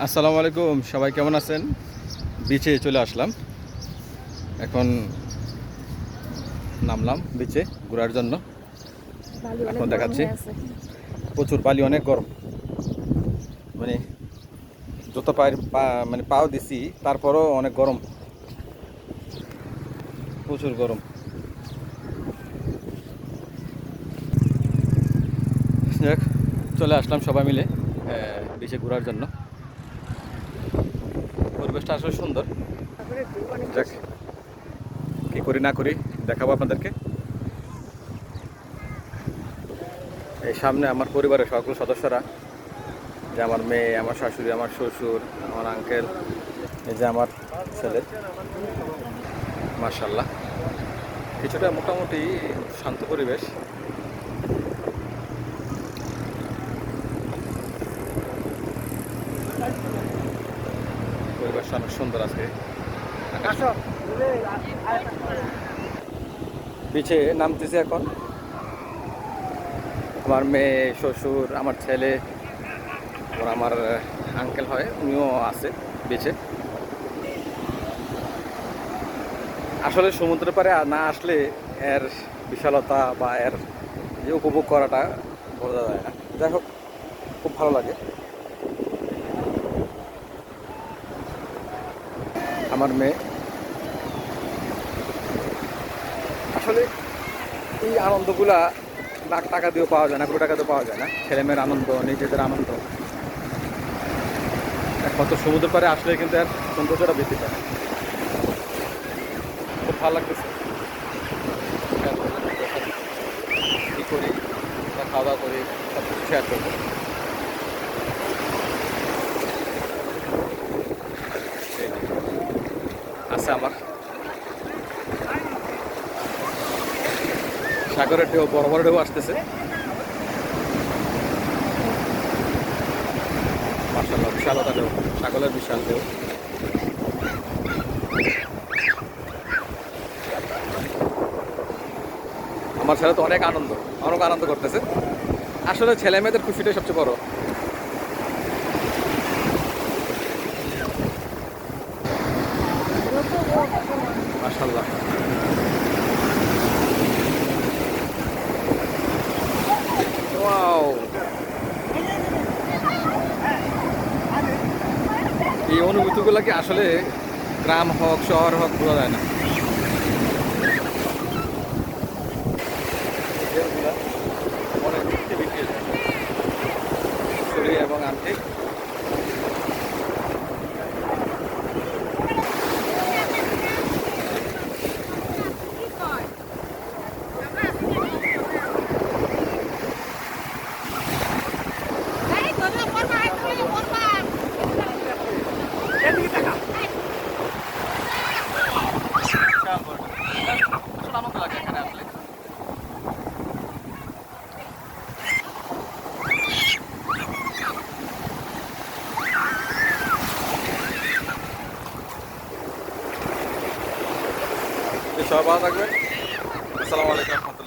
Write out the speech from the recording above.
আসসালামু আলাইকুম, সবাই কেমন আছেন? বিচে চলে আসলাম। এখন নামলাম বিচে ঘোরার জন্য। বালি অনেক এখন গরম দেখাচ্ছি হয়ে আছে। প্রচুর বালি, অনেক গরম। মানে যত পায়ের মানে পাও দিছি তারপরও অনেক গরম, প্রচুর গরম। যাক, চলে আসলাম সবাই মিলে বিচে ঘোরার জন্য। পরিবেশটা আসলে সুন্দর। তারপরে ঢেউ অনেক যাক, বেশি। কী করি না করি দেখাবো আপনাদেরকে। এই সামনে আমার পরিবারের সকল সদস্যরা, যে আমার মেয়ে, আমার শাশুড়ি, আমার শ্বশুর, আমার আঙ্কেল, এই যে আমার ছেলে। মাশাল্লাহ, কিছুটা মোটামুটি শান্ত পরিবেশ। পরিবেশটা অনেক সুন্দর আছে। বিচে নামতেছে এখন আমার মেয়ে, শ্বশুর, আমার ছেলে, এবং আমার আঙ্কেল হয়, উনিও আছে বিচে। আসলে সমুদ্রের পাড়ে না আসলে এর বিশালতা বা এর যে উপভোগ করাটা বোঝা যায় না। যাই হোক, খুব ভালো লাগে। আমার মেয়ে, আসলে এই আনন্দগুলা লাখ টাকা দিয়েও পাওয়া যায় না, কোটি টাকা দিয়েও পাওয়া যায় না। ছেলেমেয়ের আনন্দ, নিজেদের আনন্দ একমাত্র সমুদ্র পাড়ে আসলে কিন্তু এর সৌন্দর্যটা বৃদ্ধি পায়। খুব ভালো লাগতেছে। কী করি বা খাওয়া দাওয়া করি, সব কিছু শেয়ার করবো। আছে আমার সাগরের ঢেউ, বড় বড় ঢেউ আসতেছে। মার্শাল্লাহ, বিশালতা ঢেউ, সাগরের বিশাল ঢেউ। আমার ছেলে তো অনেক আনন্দ করতেছে। আসলে ছেলে মেয়েদের খুশিটাই সবচেয়ে বড়। মার্শাল্লাহ, ওয়াও, এই অনুভূতিগুলো কি আসলে গ্রাম হোক শহর হোক বোঝা যায় না। অনেক বিক্রি বিক্রি চুড়ি এবং আংটি। আনন্দ লাগে এখানে আসলে। সবাই ভালো থাকবেন। আসসালামু আলাইকুম।